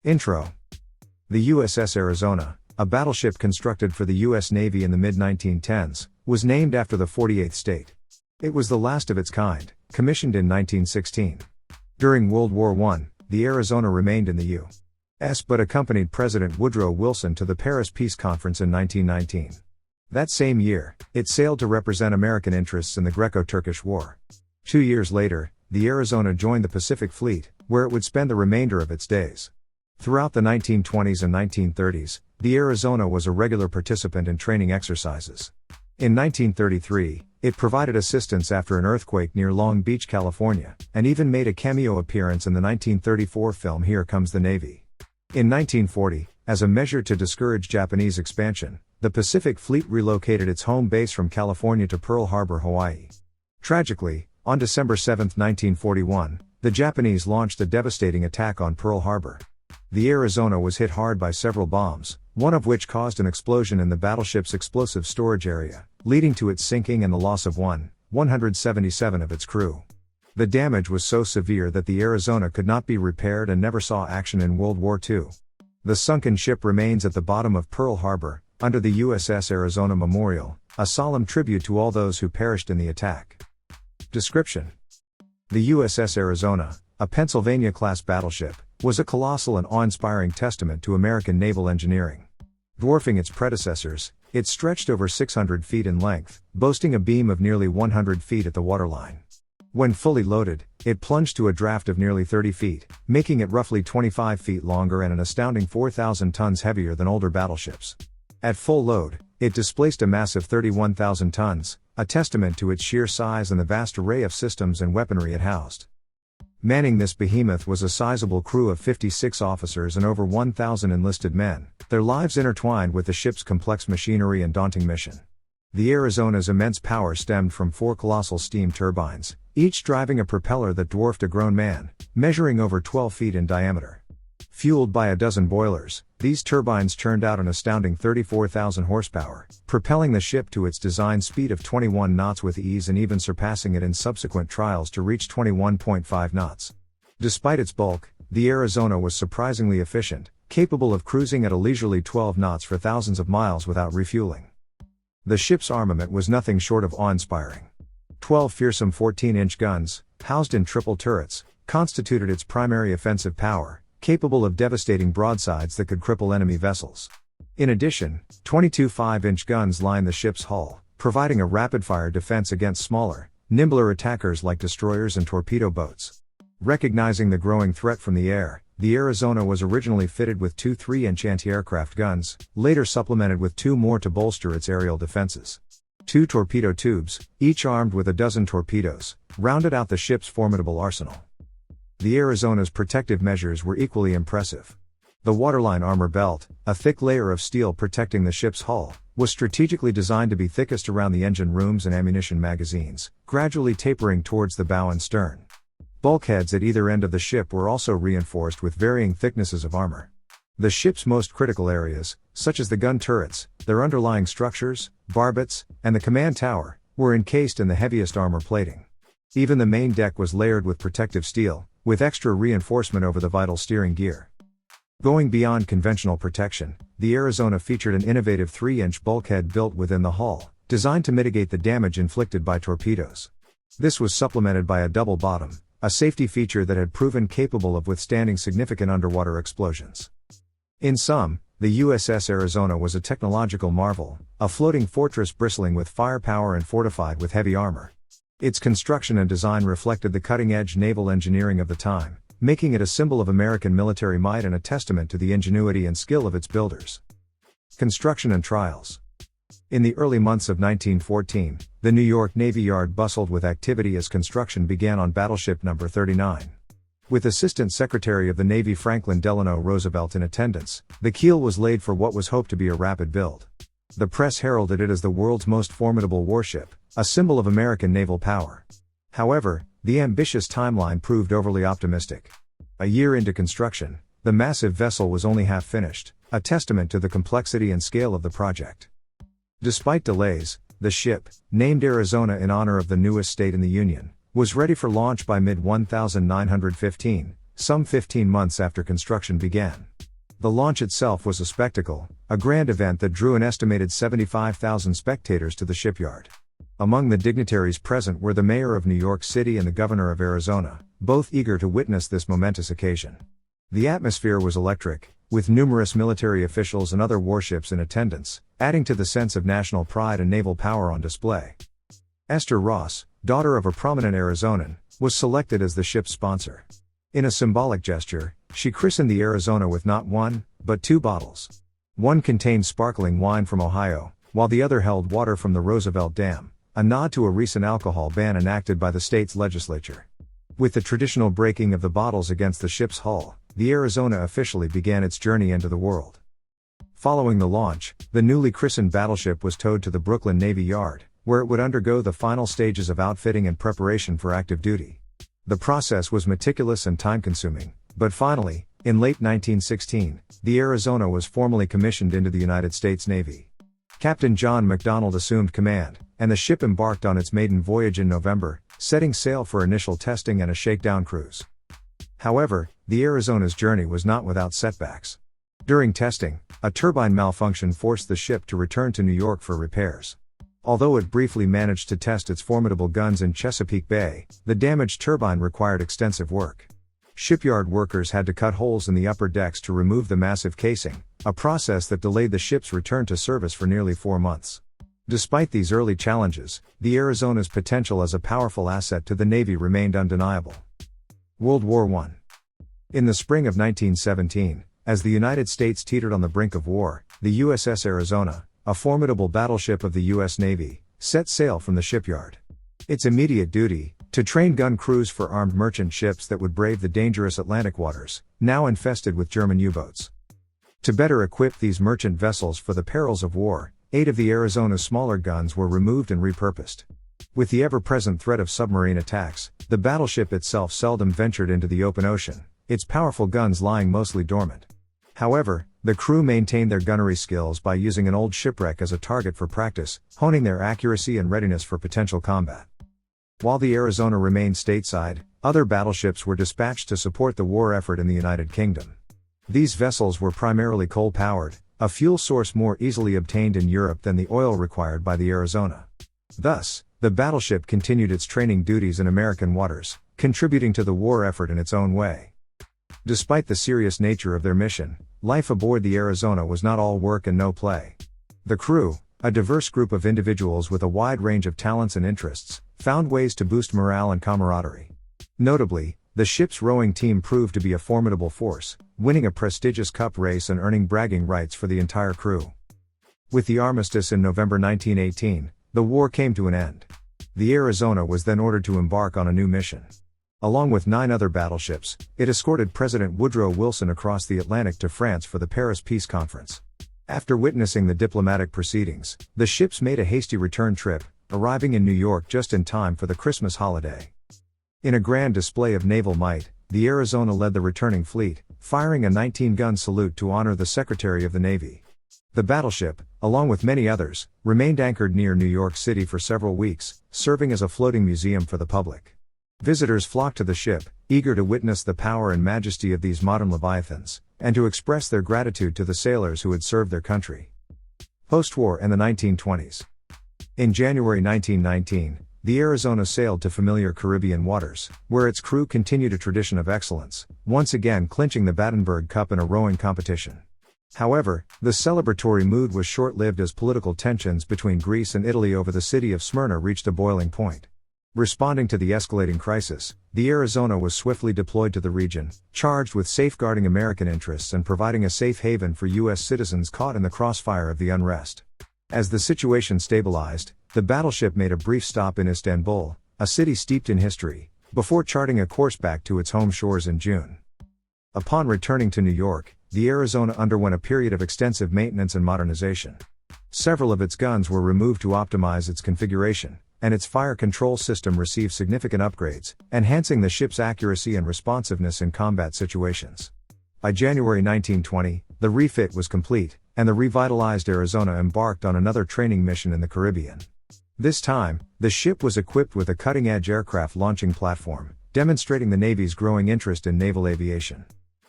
Intro. The USS Arizona, a battleship constructed for the U.S. Navy in the mid-1910s, was named after the 48th state. It was the last of its kind, commissioned in 1916. During World War I, the Arizona remained in the U.S. but accompanied President Woodrow Wilson to the Paris Peace Conference in 1919. That same year, it sailed to represent American interests in the Greco-Turkish War. 2 years later, the Arizona joined the Pacific Fleet, where it would spend the remainder of its days. Throughout the 1920s and 1930s, the Arizona was a regular participant in training exercises. In 1933, it provided assistance after an earthquake near Long Beach, California, and even made a cameo appearance in the 1934 film Here Comes the Navy. In 1940, as a measure to discourage Japanese expansion, the Pacific Fleet relocated its home base from California to Pearl Harbor, Hawaii. Tragically, on December 7, 1941, the Japanese launched a devastating attack on Pearl Harbor. The Arizona was hit hard by several bombs, one of which caused an explosion in the battleship's explosive storage area, leading to its sinking and the loss of 177 of its crew. The damage was so severe that the Arizona could not be repaired and never saw action in World War II. The sunken ship remains at the bottom of Pearl Harbor, under the USS Arizona Memorial, a solemn tribute to all those who perished in the attack. Description: the USS Arizona, a Pennsylvania-class battleship, was a colossal and awe-inspiring testament to American naval engineering. Dwarfing its predecessors, it stretched over 600 feet in length, boasting a beam of nearly 100 feet at the waterline. When fully loaded, it plunged to a draft of nearly 30 feet, making it roughly 25 feet longer and an astounding 4,000 tons heavier than older battleships. At full load, it displaced a massive 31,000 tons, a testament to its sheer size and the vast array of systems and weaponry it housed. Manning this behemoth was a sizable crew of 56 officers and over 1,000 enlisted men, their lives intertwined with the ship's complex machinery and daunting mission. The Arizona's immense power stemmed from 4 colossal steam turbines, each driving a propeller that dwarfed a grown man, measuring over 12 feet in diameter. Fueled by a dozen boilers, these turbines churned out an astounding 34,000 horsepower, propelling the ship to its design speed of 21 knots with ease and even surpassing it in subsequent trials to reach 21.5 knots. Despite its bulk, the Arizona was surprisingly efficient, capable of cruising at a leisurely 12 knots for thousands of miles without refueling. The ship's armament was nothing short of awe-inspiring. 12 fearsome 14-inch guns, housed in triple turrets, constituted its primary offensive power, capable of devastating broadsides that could cripple enemy vessels. In addition, 22 5-inch guns lined the ship's hull, providing a rapid-fire defense against smaller, nimbler attackers like destroyers and torpedo boats. Recognizing the growing threat from the air, the Arizona was originally fitted with 2 3-inch anti-aircraft guns, later supplemented with 2 more to bolster its aerial defenses. 2 torpedo tubes, each armed with a dozen torpedoes, rounded out the ship's formidable arsenal. The Arizona's protective measures were equally impressive. The waterline armor belt, a thick layer of steel protecting the ship's hull, was strategically designed to be thickest around the engine rooms and ammunition magazines, gradually tapering towards the bow and stern. Bulkheads at either end of the ship were also reinforced with varying thicknesses of armor. The ship's most critical areas, such as the gun turrets, their underlying structures, barbets, and the command tower, were encased in the heaviest armor plating. Even the main deck was layered with protective steel, with extra reinforcement over the vital steering gear. Going beyond conventional protection, the Arizona featured an innovative 3-inch bulkhead built within the hull, designed to mitigate the damage inflicted by torpedoes. This was supplemented by a double bottom, a safety feature that had proven capable of withstanding significant underwater explosions. In sum, the USS Arizona was a technological marvel, a floating fortress bristling with firepower and fortified with heavy armor. Its construction and design reflected the cutting-edge naval engineering of the time, making it a symbol of American military might and a testament to the ingenuity and skill of its builders. Construction and trials. In the early months of 1914, the New York Navy Yard bustled with activity as construction began on Battleship No. 39. With Assistant Secretary of the Navy Franklin Delano Roosevelt in attendance, the keel was laid for what was hoped to be a rapid build. The press heralded it as the world's most formidable warship, a symbol of American naval power. However, the ambitious timeline proved overly optimistic. A year into construction, the massive vessel was only half finished, a testament to the complexity and scale of the project. Despite delays, the ship, named Arizona in honor of the newest state in the Union, was ready for launch by mid-1915, some 15 months after construction began. The launch itself was a spectacle, a grand event that drew an estimated 75,000 spectators to the shipyard. Among the dignitaries present were the mayor of New York City and the governor of Arizona, both eager to witness this momentous occasion. The atmosphere was electric, with numerous military officials and other warships in attendance, adding to the sense of national pride and naval power on display. Esther Ross, daughter of a prominent Arizonan, was selected as the ship's sponsor. In a symbolic gesture, she christened the Arizona with not one, but two bottles. One contained sparkling wine from Ohio, while the other held water from the Roosevelt Dam, a nod to a recent alcohol ban enacted by the state's legislature. With the traditional breaking of the bottles against the ship's hull, the Arizona officially began its journey into the world. Following the launch, the newly christened battleship was towed to the Brooklyn Navy Yard, where it would undergo the final stages of outfitting and preparation for active duty. The process was meticulous and time-consuming, but finally, in late 1916, the Arizona was formally commissioned into the United States Navy. Captain John McDonald assumed command, and the ship embarked on its maiden voyage in November, setting sail for initial testing and a shakedown cruise. However, the Arizona's journey was not without setbacks. During testing, a turbine malfunction forced the ship to return to New York for repairs. Although it briefly managed to test its formidable guns in Chesapeake Bay, the damaged turbine required extensive work. Shipyard workers had to cut holes in the upper decks to remove the massive casing, a process that delayed the ship's return to service for nearly 4 months. Despite these early challenges, the Arizona's potential as a powerful asset to the Navy remained undeniable. World War I. In the spring of 1917, as the United States teetered on the brink of war, the USS Arizona, a formidable battleship of the U.S. Navy, set sail from the shipyard. Its immediate duty, to train gun crews for armed merchant ships that would brave the dangerous Atlantic waters, now infested with German U-boats. To better equip these merchant vessels for the perils of war, 8 of the Arizona's smaller guns were removed and repurposed. With the ever-present threat of submarine attacks, the battleship itself seldom ventured into the open ocean, its powerful guns lying mostly dormant. However, the crew maintained their gunnery skills by using an old shipwreck as a target for practice, honing their accuracy and readiness for potential combat. While the Arizona remained stateside, other battleships were dispatched to support the war effort in the United Kingdom. These vessels were primarily coal-powered, a fuel source more easily obtained in Europe than the oil required by the Arizona. Thus, the battleship continued its training duties in American waters, contributing to the war effort in its own way. Despite the serious nature of their mission, life aboard the Arizona was not all work and no play. The crew, a diverse group of individuals with a wide range of talents and interests, found ways to boost morale and camaraderie. Notably, the ship's rowing team proved to be a formidable force, winning a prestigious cup race and earning bragging rights for the entire crew. With the armistice in November 1918, the war came to an end. The Arizona was then ordered to embark on a new mission. Along with 9 other battleships, it escorted President Woodrow Wilson across the Atlantic to France for the Paris Peace Conference. After witnessing the diplomatic proceedings, the ships made a hasty return trip, arriving in New York just in time for the Christmas holiday. In a grand display of naval might, the Arizona led the returning fleet, firing a 19-gun salute to honor the Secretary of the Navy. The battleship, along with many others, remained anchored near New York City for several weeks, serving as a floating museum for the public. Visitors flocked to the ship, eager to witness the power and majesty of these modern leviathans, and to express their gratitude to the sailors who had served their country. Post-war and the 1920s. In January 1919, the Arizona sailed to familiar Caribbean waters, where its crew continued a tradition of excellence, once again clinching the Battenberg Cup in a rowing competition. However, the celebratory mood was short-lived as political tensions between Greece and Italy over the city of Smyrna reached a boiling point. Responding to the escalating crisis, the Arizona was swiftly deployed to the region, charged with safeguarding American interests and providing a safe haven for U.S. citizens caught in the crossfire of the unrest. As the situation stabilized, the battleship made a brief stop in Istanbul, a city steeped in history, before charting a course back to its home shores in June. Upon returning to New York, the Arizona underwent a period of extensive maintenance and modernization. Several of its guns were removed to optimize its configuration, and its fire control system received significant upgrades, enhancing the ship's accuracy and responsiveness in combat situations. By January 1920, the refit was complete, and the revitalized Arizona embarked on another training mission in the Caribbean. This time, the ship was equipped with a cutting-edge aircraft launching platform, demonstrating the Navy's growing interest in naval aviation.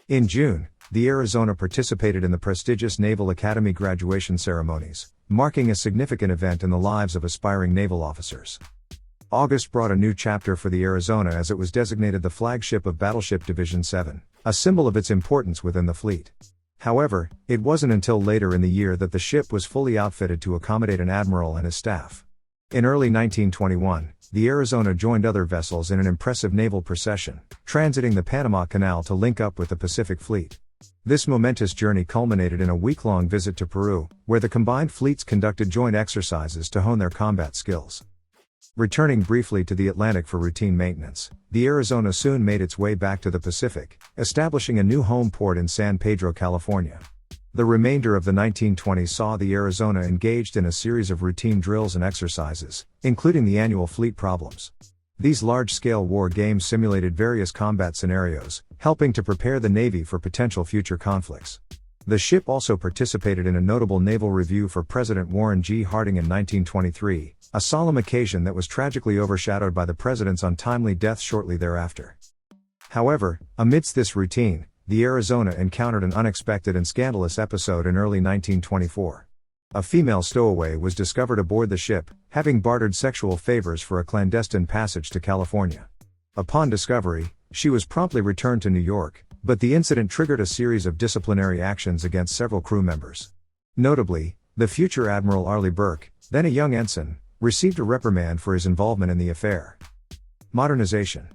In June, the Arizona participated in the prestigious Naval Academy graduation ceremonies, marking a significant event in the lives of aspiring naval officers. August brought a new chapter for the Arizona as it was designated the flagship of Battleship Division 7, a symbol of its importance within the fleet. However, it wasn't until later in the year that the ship was fully outfitted to accommodate an admiral and his staff. In early 1921, the Arizona joined other vessels in an impressive naval procession, transiting the Panama Canal to link up with the Pacific Fleet. This momentous journey culminated in a week-long visit to Peru, where the combined fleets conducted joint exercises to hone their combat skills. Returning briefly to the Atlantic for routine maintenance, the Arizona soon made its way back to the Pacific, establishing a new home port in San Pedro, California. The remainder of the 1920s saw the Arizona engaged in a series of routine drills and exercises, including the annual fleet problems. These large-scale war games simulated various combat scenarios, helping to prepare the Navy for potential future conflicts. The ship also participated in a notable naval review for President Warren G. Harding in 1923, a solemn occasion that was tragically overshadowed by the president's untimely death shortly thereafter. However, amidst this routine, the Arizona encountered an unexpected and scandalous episode in early 1924. A female stowaway was discovered aboard the ship, having bartered sexual favors for a clandestine passage to California. Upon discovery, she was promptly returned to New York, but the incident triggered a series of disciplinary actions against several crew members. Notably, the future Admiral Arleigh Burke, then a young ensign, received a reprimand for his involvement in the affair. Modernization.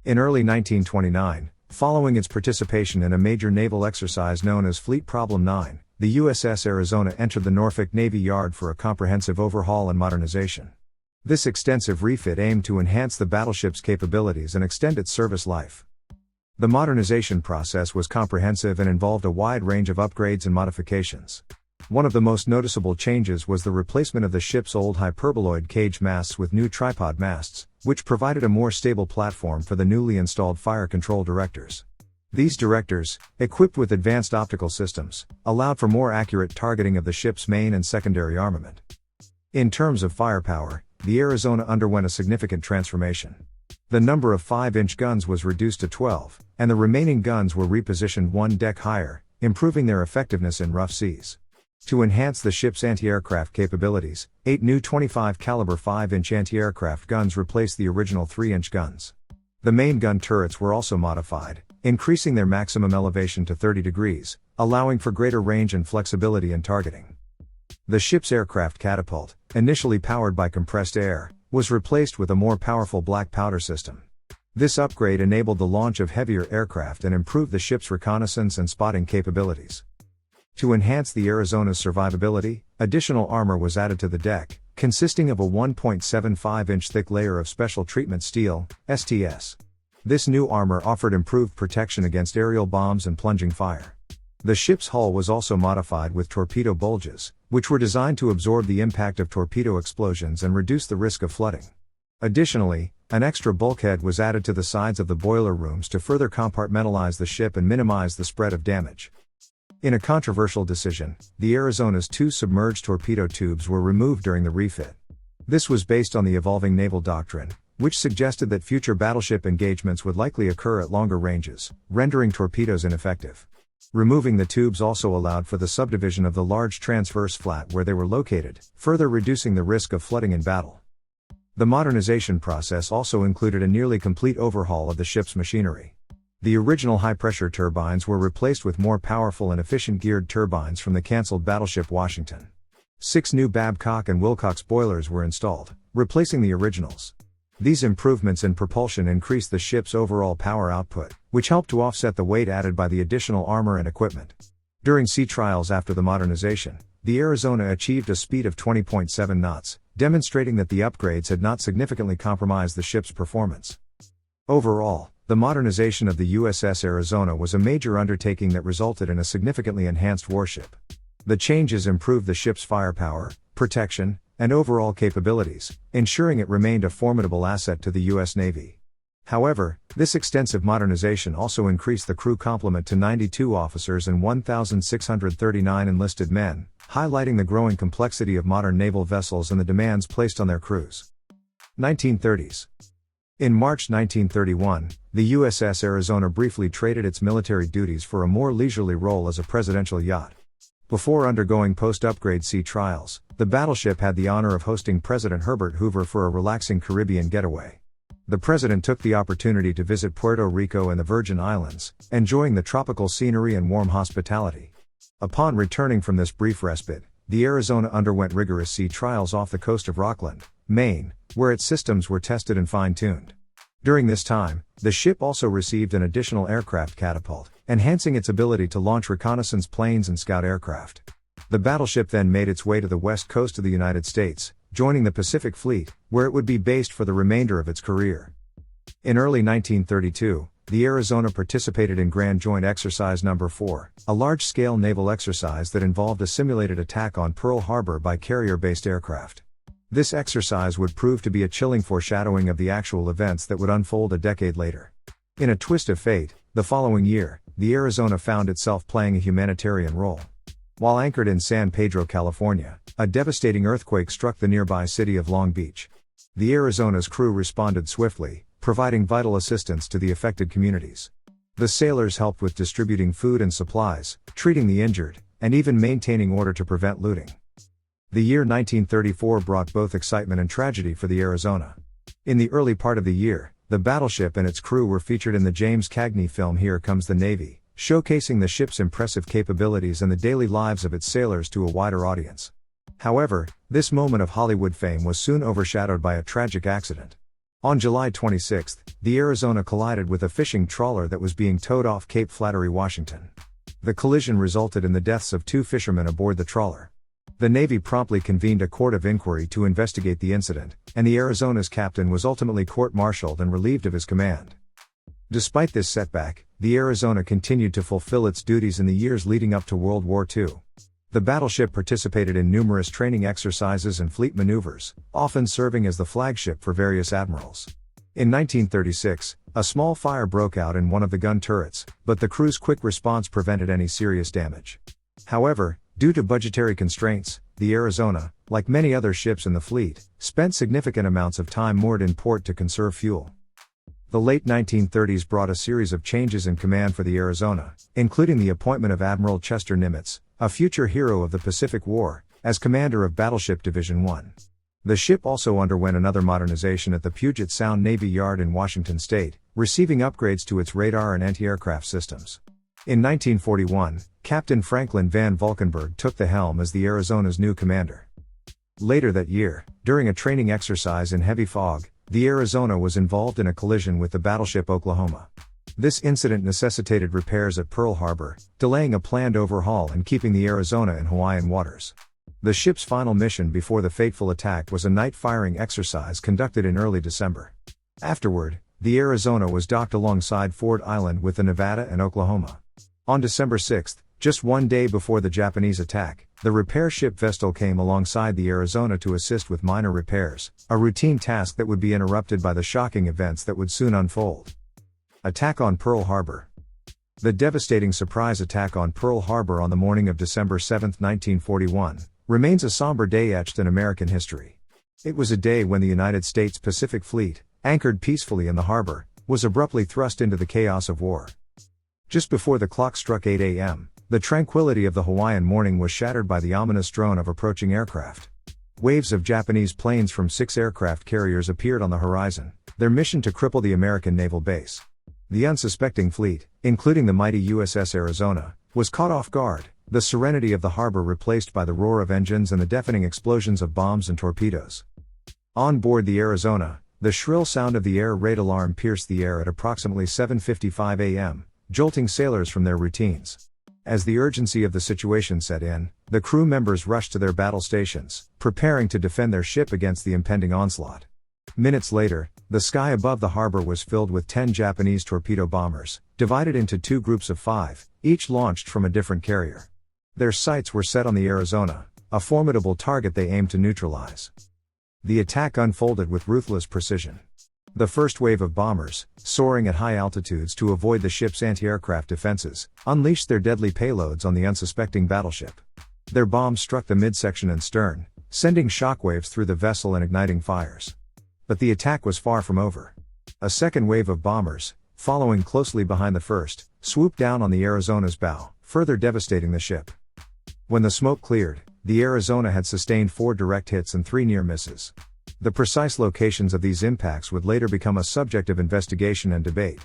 In early 1929, following its participation in a major naval exercise known as Fleet Problem 9, the USS Arizona entered the Norfolk Navy Yard for a comprehensive overhaul and modernization. This extensive refit aimed to enhance the battleship's capabilities and extend its service life. The modernization process was comprehensive and involved a wide range of upgrades and modifications. One of the most noticeable changes was the replacement of the ship's old hyperboloid cage masts with new tripod masts, which provided a more stable platform for the newly installed fire control directors. These directors, equipped with advanced optical systems, allowed for more accurate targeting of the ship's main and secondary armament. In terms of firepower, the Arizona underwent a significant transformation. The number of 5-inch guns was reduced to 12, and the remaining guns were repositioned one deck higher, improving their effectiveness in rough seas. To enhance the ship's anti-aircraft capabilities, 8 new 25 caliber 5-inch anti-aircraft guns replaced the original 3-inch guns. The main gun turrets were also modified, increasing their maximum elevation to 30 degrees, allowing for greater range and flexibility in targeting. The ship's aircraft catapult, initially powered by compressed air, was replaced with a more powerful black powder system. This upgrade enabled the launch of heavier aircraft and improved the ship's reconnaissance and spotting capabilities. To enhance the Arizona's survivability, additional armor was added to the deck, consisting of a 1.75-inch thick layer of special treatment steel, STS. This new armor offered improved protection against aerial bombs and plunging fire. The ship's hull was also modified with torpedo bulges, which were designed to absorb the impact of torpedo explosions and reduce the risk of flooding. Additionally, an extra bulkhead was added to the sides of the boiler rooms to further compartmentalize the ship and minimize the spread of damage. In a controversial decision, the Arizona's 2 submerged torpedo tubes were removed during the refit. This was based on the evolving naval doctrine, which suggested that future battleship engagements would likely occur at longer ranges, rendering torpedoes ineffective. Removing the tubes also allowed for the subdivision of the large transverse flat where they were located, further reducing the risk of flooding in battle. The modernization process also included a nearly complete overhaul of the ship's machinery. The original high-pressure turbines were replaced with more powerful and efficient geared turbines from the canceled battleship Washington. 6 new Babcock and Wilcox boilers were installed, replacing the originals. These improvements in propulsion increased the ship's overall power output, which helped to offset the weight added by the additional armor and equipment. During sea trials after the modernization, the Arizona achieved a speed of 20.7 knots, demonstrating that the upgrades had not significantly compromised the ship's performance. Overall, the modernization of the USS Arizona was a major undertaking that resulted in a significantly enhanced warship. The changes improved the ship's firepower, protection, and overall capabilities, ensuring it remained a formidable asset to the U.S. Navy. However, this extensive modernization also increased the crew complement to 92 officers and 1,639 enlisted men, highlighting the growing complexity of modern naval vessels and the demands placed on their crews. 1930s. In March 1931, the USS Arizona briefly traded its military duties for a more leisurely role as a presidential yacht. Before undergoing post-upgrade sea trials, the battleship had the honor of hosting President Herbert Hoover for a relaxing Caribbean getaway. The president took the opportunity to visit Puerto Rico and the Virgin Islands, enjoying the tropical scenery and warm hospitality. Upon returning from this brief respite, the Arizona underwent rigorous sea trials off the coast of Rockland, Maine, where its systems were tested and fine-tuned. During this time, the ship also received an additional aircraft catapult, enhancing its ability to launch reconnaissance planes and scout aircraft. The battleship then made its way to the west coast of the United States, joining the Pacific Fleet, where it would be based for the remainder of its career. In early 1932, the Arizona participated in Grand Joint Exercise No. 4, a large-scale naval exercise that involved a simulated attack on Pearl Harbor by carrier-based aircraft. This exercise would prove to be a chilling foreshadowing of the actual events that would unfold a decade later. In a twist of fate, the following year, the Arizona found itself playing a humanitarian role. While anchored in San Pedro, California, a devastating earthquake struck the nearby city of Long Beach. The Arizona's crew responded swiftly, providing vital assistance to the affected communities. The sailors helped with distributing food and supplies, treating the injured, and even maintaining order to prevent looting. The year 1934 brought both excitement and tragedy for the Arizona. In the early part of the year, the battleship and its crew were featured in the James Cagney film Here Comes the Navy, showcasing the ship's impressive capabilities and the daily lives of its sailors to a wider audience. However, this moment of Hollywood fame was soon overshadowed by a tragic accident. On July 26, the Arizona collided with a fishing trawler that was being towed off Cape Flattery, Washington. The collision resulted in the deaths of 2 fishermen aboard the trawler. The Navy promptly convened a court of inquiry to investigate the incident, and the Arizona's captain was ultimately court-martialed and relieved of his command. Despite this setback, the Arizona continued to fulfill its duties in the years leading up to World War II. The battleship participated in numerous training exercises and fleet maneuvers, often serving as the flagship for various admirals. In 1936, a small fire broke out in one of the gun turrets, but the crew's quick response prevented any serious damage. However, due to budgetary constraints, the Arizona, like many other ships in the fleet, spent significant amounts of time moored in port to conserve fuel. The late 1930s brought a series of changes in command for the Arizona, including the appointment of Admiral Chester Nimitz, a future hero of the Pacific War, as commander of Battleship Division 1. The ship also underwent another modernization at the Puget Sound Navy Yard in Washington state, receiving upgrades to its radar and anti-aircraft systems. In 1941, Captain Franklin Van Valkenburg took the helm as the Arizona's new commander. Later that year, during a training exercise in heavy fog, the Arizona was involved in a collision with the battleship Oklahoma. This incident necessitated repairs at Pearl Harbor, delaying a planned overhaul and keeping the Arizona in Hawaiian waters. The ship's final mission before the fateful attack was a night firing exercise conducted in early December. Afterward, the Arizona was docked alongside Ford Island with the Nevada and Oklahoma. On December 6, just one day before the Japanese attack, the repair ship Vestal came alongside the Arizona to assist with minor repairs, a routine task that would be interrupted by the shocking events that would soon unfold. Attack on Pearl Harbor. The devastating surprise attack on Pearl Harbor on the morning of December 7, 1941, remains a somber day etched in American history. It was a day when the United States Pacific Fleet, anchored peacefully in the harbor, was abruptly thrust into the chaos of war. Just before the clock struck 8 a.m., the tranquility of the Hawaiian morning was shattered by the ominous drone of approaching aircraft. Waves of Japanese planes from 6 aircraft carriers appeared on the horizon, their mission to cripple the American naval base. The unsuspecting fleet, including the mighty USS Arizona, was caught off guard, the serenity of the harbor replaced by the roar of engines and the deafening explosions of bombs and torpedoes. On board the Arizona, the shrill sound of the air raid alarm pierced the air at approximately 7:55 a.m., jolting sailors from their routines. As the urgency of the situation set in, the crew members rushed to their battle stations, preparing to defend their ship against the impending onslaught. Minutes later, the sky above the harbor was filled with 10 Japanese torpedo bombers, divided into 2 groups of 5, each launched from a different carrier. Their sights were set on the Arizona, a formidable target they aimed to neutralize. The attack unfolded with ruthless precision. The first wave of bombers, soaring at high altitudes to avoid the ship's anti-aircraft defenses, unleashed their deadly payloads on the unsuspecting battleship. Their bombs struck the midsection and stern, sending shockwaves through the vessel and igniting fires. But the attack was far from over. A second wave of bombers, following closely behind the first, swooped down on the Arizona's bow, further devastating the ship. When the smoke cleared, the Arizona had sustained 4 direct hits and 3 near misses. The precise locations of these impacts would later become a subject of investigation and debate.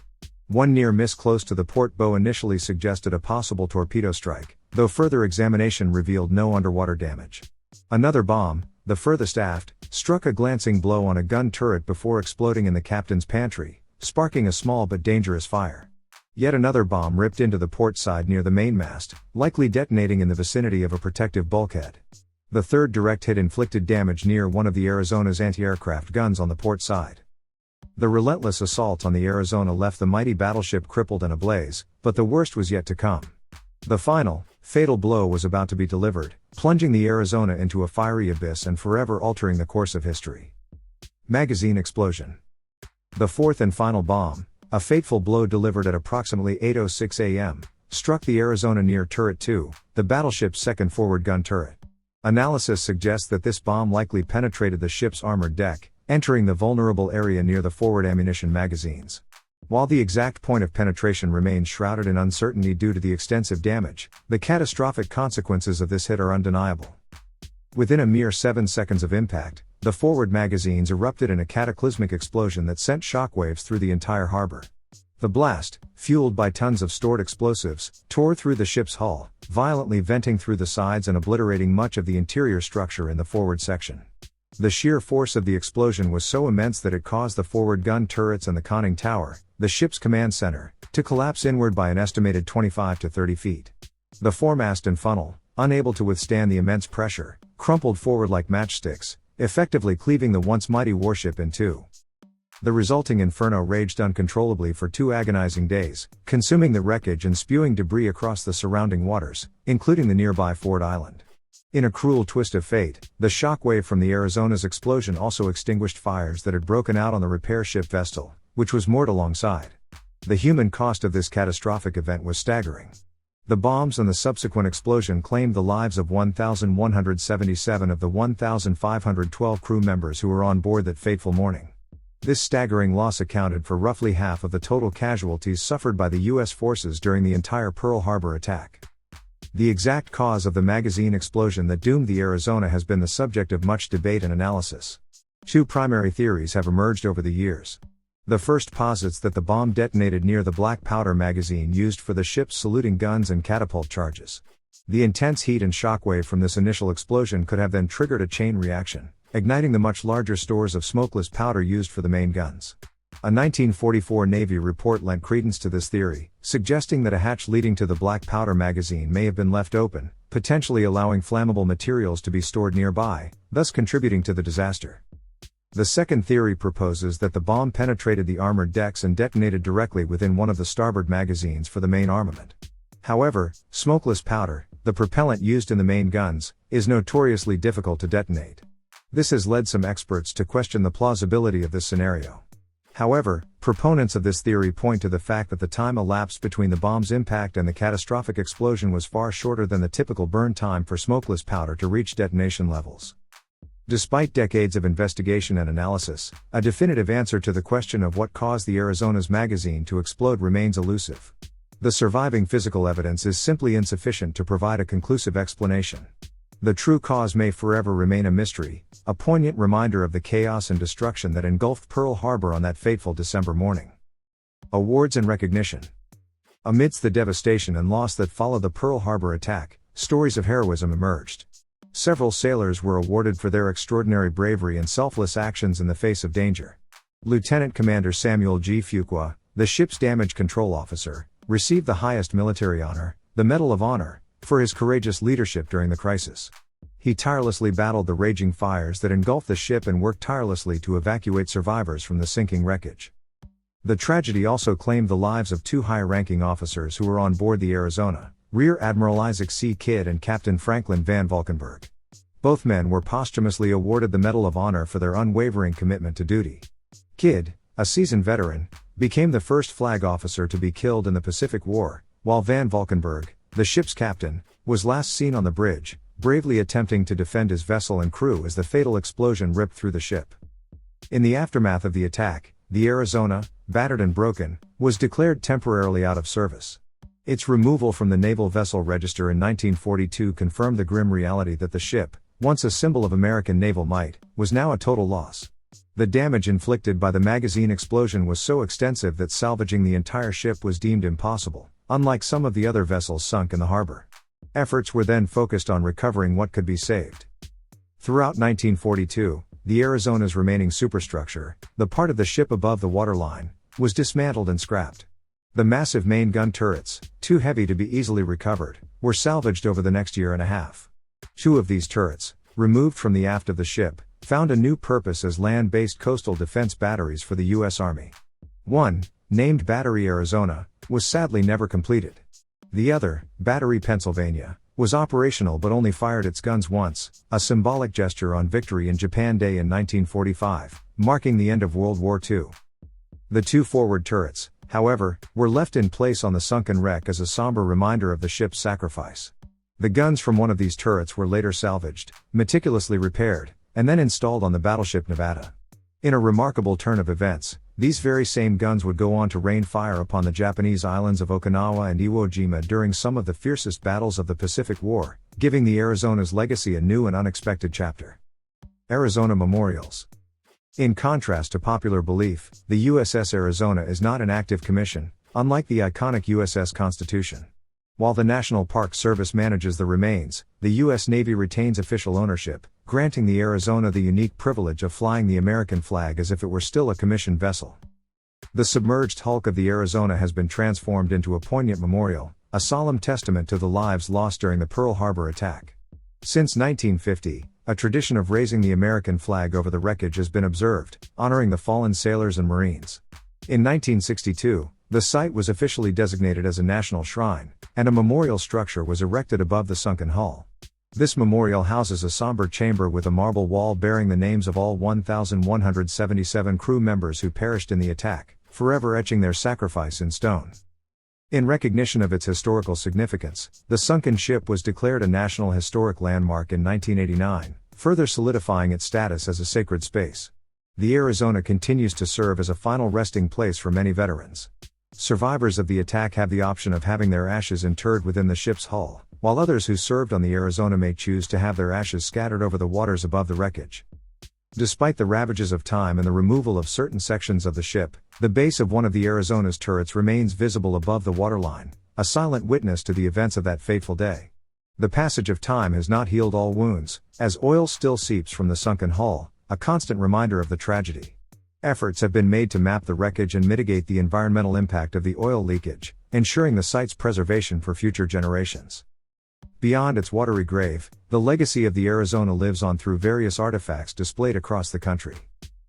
One near miss close to the port bow initially suggested a possible torpedo strike, though further examination revealed no underwater damage. Another bomb, the furthest aft, struck a glancing blow on a gun turret before exploding in the captain's pantry, sparking a small but dangerous fire. Yet another bomb ripped into the port side near the mainmast, likely detonating in the vicinity of a protective bulkhead. The third direct hit inflicted damage near one of the Arizona's anti-aircraft guns on the port side. The relentless assault on the Arizona left the mighty battleship crippled and ablaze, but the worst was yet to come. The final, fatal blow was about to be delivered, plunging the Arizona into a fiery abyss and forever altering the course of history. Magazine explosion. The fourth and final bomb, a fateful blow delivered at approximately 8:06 a.m., struck the Arizona near Turret 2, the battleship's second forward gun turret. Analysis suggests that this bomb likely penetrated the ship's armored deck, entering the vulnerable area near the forward ammunition magazines. While the exact point of penetration remains shrouded in uncertainty due to the extensive damage, the catastrophic consequences of this hit are undeniable. Within a mere 7 seconds of impact, the forward magazines erupted in a cataclysmic explosion that sent shockwaves through the entire harbor. The blast, fueled by tons of stored explosives, tore through the ship's hull, violently venting through the sides and obliterating much of the interior structure in the forward section. The sheer force of the explosion was so immense that it caused the forward gun turrets and the conning tower, the ship's command center, to collapse inward by an estimated 25 to 30 feet. The foremast and funnel, unable to withstand the immense pressure, crumpled forward like matchsticks, effectively cleaving the once mighty warship in two. The resulting inferno raged uncontrollably for 2 agonizing days, consuming the wreckage and spewing debris across the surrounding waters, including the nearby Ford Island. In a cruel twist of fate, the shockwave from the Arizona's explosion also extinguished fires that had broken out on the repair ship Vestal, which was moored alongside. The human cost of this catastrophic event was staggering. The bombs and the subsequent explosion claimed the lives of 1,177 of the 1,512 crew members who were on board that fateful morning. This staggering loss accounted for roughly half of the total casualties suffered by the U.S. forces during the entire Pearl Harbor attack. The exact cause of the magazine explosion that doomed the Arizona has been the subject of much debate and analysis. 2 primary theories have emerged over the years. The first posits that the bomb detonated near the black powder magazine used for the ship's saluting guns and catapult charges. The intense heat and shockwave from this initial explosion could have then triggered a chain reaction, igniting the much larger stores of smokeless powder used for the main guns. A 1944 Navy report lent credence to this theory, suggesting that a hatch leading to the black powder magazine may have been left open, potentially allowing flammable materials to be stored nearby, thus contributing to the disaster. The second theory proposes that the bomb penetrated the armored decks and detonated directly within one of the starboard magazines for the main armament. However, smokeless powder, the propellant used in the main guns, is notoriously difficult to detonate. This has led some experts to question the plausibility of this scenario. However, proponents of this theory point to the fact that the time elapsed between the bomb's impact and the catastrophic explosion was far shorter than the typical burn time for smokeless powder to reach detonation levels. Despite decades of investigation and analysis, a definitive answer to the question of what caused the Arizona's magazine to explode remains elusive. The surviving physical evidence is simply insufficient to provide a conclusive explanation. The true cause may forever remain a mystery, a poignant reminder of the chaos and destruction that engulfed Pearl Harbor on that fateful December morning. Awards and recognition. Amidst the devastation and loss that followed the Pearl Harbor attack, stories of heroism emerged. Several sailors were awarded for their extraordinary bravery and selfless actions in the face of danger. Lieutenant Commander Samuel G. Fuqua, the ship's damage control officer, received the highest military honor, the Medal of Honor, for his courageous leadership during the crisis. He tirelessly battled the raging fires that engulfed the ship and worked tirelessly to evacuate survivors from the sinking wreckage. The tragedy also claimed the lives of 2 high-ranking officers who were on board the Arizona, Rear Admiral Isaac C. Kidd and Captain Franklin Van Valkenburg. Both men were posthumously awarded the Medal of Honor for their unwavering commitment to duty. Kidd, a seasoned veteran, became the first flag officer to be killed in the Pacific War, while Van Valkenburg, the ship's captain, was last seen on the bridge, bravely attempting to defend his vessel and crew as the fatal explosion ripped through the ship. In the aftermath of the attack, the Arizona, battered and broken, was declared temporarily out of service. Its removal from the Naval Vessel Register in 1942 confirmed the grim reality that the ship, once a symbol of American naval might, was now a total loss. The damage inflicted by the magazine explosion was so extensive that salvaging the entire ship was deemed impossible, unlike some of the other vessels sunk in the harbor. Efforts were then focused on recovering what could be saved. Throughout 1942, the Arizona's remaining superstructure, the part of the ship above the waterline, was dismantled and scrapped. The massive main gun turrets, too heavy to be easily recovered, were salvaged over the next year and a half. Two of these turrets, removed from the aft of the ship, found a new purpose as land-based coastal defense batteries for the U.S. Army. One, named Battery Arizona, was sadly never completed. The other, Battery Pennsylvania, was operational but only fired its guns once, a symbolic gesture on Victory in Japan Day in 1945, marking the end of World War II. The two forward turrets, however, were left in place on the sunken wreck as a somber reminder of the ship's sacrifice. The guns from one of these turrets were later salvaged, meticulously repaired, and then installed on the battleship Nevada. In a remarkable turn of events, these very same guns would go on to rain fire upon the Japanese islands of Okinawa and Iwo Jima during some of the fiercest battles of the Pacific War, giving the Arizona's legacy a new and unexpected chapter. Arizona Memorials. In contrast to popular belief, the USS Arizona is not an active commission, unlike the iconic USS Constitution. While the National Park Service manages the remains, the U.S. Navy retains official ownership, granting the Arizona the unique privilege of flying the American flag as if it were still a commissioned vessel. The submerged hulk of the Arizona has been transformed into a poignant memorial, a solemn testament to the lives lost during the Pearl Harbor attack. Since 1950, a tradition of raising the American flag over the wreckage has been observed, honoring the fallen sailors and Marines. In 1962, the site was officially designated as a national shrine, and a memorial structure was erected above the sunken hull. This memorial houses a somber chamber with a marble wall bearing the names of all 1,177 crew members who perished in the attack, forever etching their sacrifice in stone. In recognition of its historical significance, the sunken ship was declared a National Historic Landmark in 1989, further solidifying its status as a sacred space. The Arizona continues to serve as a final resting place for many veterans. Survivors of the attack have the option of having their ashes interred within the ship's hull, while others who served on the Arizona may choose to have their ashes scattered over the waters above the wreckage. Despite the ravages of time and the removal of certain sections of the ship, the base of one of the Arizona's turrets remains visible above the waterline, a silent witness to the events of that fateful day. The passage of time has not healed all wounds, as oil still seeps from the sunken hull, a constant reminder of the tragedy. Efforts have been made to map the wreckage and mitigate the environmental impact of the oil leakage, ensuring the site's preservation for future generations. Beyond its watery grave, the legacy of the Arizona lives on through various artifacts displayed across the country.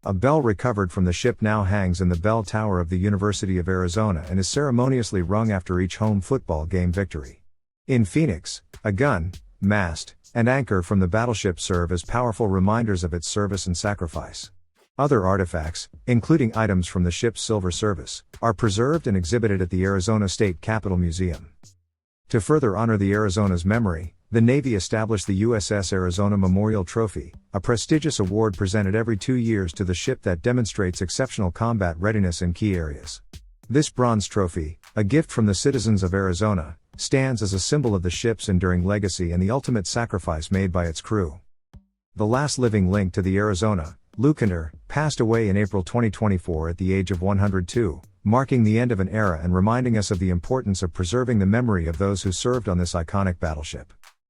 A bell recovered from the ship now hangs in the bell tower of the University of Arizona and is ceremoniously rung after each home football game victory. In Phoenix, a gun, mast, and anchor from the battleship serve as powerful reminders of its service and sacrifice. Other artifacts, including items from the ship's silver service, are preserved and exhibited at the Arizona State Capitol Museum. To further honor the Arizona's memory, the Navy established the USS Arizona Memorial Trophy, a prestigious award presented every 2 years to the ship that demonstrates exceptional combat readiness in key areas. This bronze trophy, a gift from the citizens of Arizona, stands as a symbol of the ship's enduring legacy and the ultimate sacrifice made by its crew. The last living link to the Arizona, Lucander, passed away in April 2024 at the age of 102, marking the end of an era and reminding us of the importance of preserving the memory of those who served on this iconic battleship.